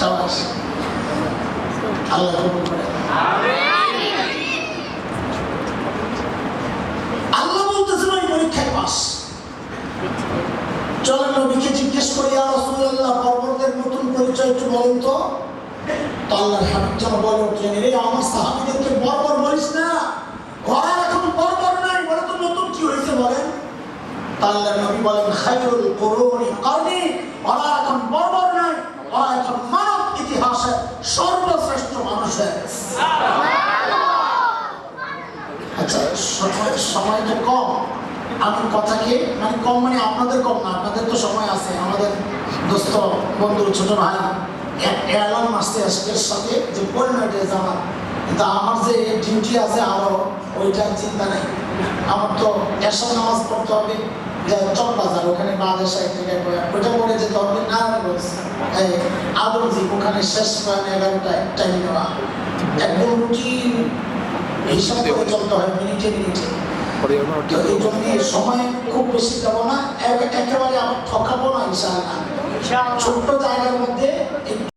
সাবাস, আল্লাহ কবুল করেন। আল্লাহ বলতেছেন ওই পরীক্ষায় পাস। চলেন নবীকে জিজ্ঞেস করি, ইয়া রাসূলুল্লাহ, বর্বরদের নতুন পরিচয় একটু বলেন তো। আল্লাহর হাবিব যেন বলে উঠলেন, রে আমার সাহাবীদেরকে বর্বর বলিস না, ওরা এখন বর্বর নাই, বলে তো নতুন কি হয়েছে বলেন। আল্লাহর নবী বলেন, খায়রুল কুরুনি কারনি, ওরা এখন বর্বর নাই, ওরা এখন মানব ইতিহাসের সর্বশ্রেষ্ঠ মানুষ হয়ে গেছে। আচ্ছা, সময় তো কম, আমি কথাকে মানে কম মানে আপনাদের কম না, আপনাদের তো সময় আছে। আমাদের দোস্ত বন্ধু ছোট ভাই এলান মাস্টারের সাথে যে পরিণত আমার, কিন্তু আমার যে ডিউটি আছে আরো ওইটার চিন্তা নেই। আমার তো এসব নামাজ পড়তে হবে চকবাজার, ওখানে বাংলাদেশ ওইটা পড়ে যেতে হবে নারায়ণগঞ্জ আদরজি, ওখানে শেষ 11টায় টাইম নেওয়া, একদম রুটিন হিসাব করে চলতে হয় মিনিটে মিনিটে। এই জন্য সময় খুব বেশি যাব না, একেবারে আমি ঠকাবো না ইনশাআল্লাহ। ছোট্ট জায়গার মধ্যে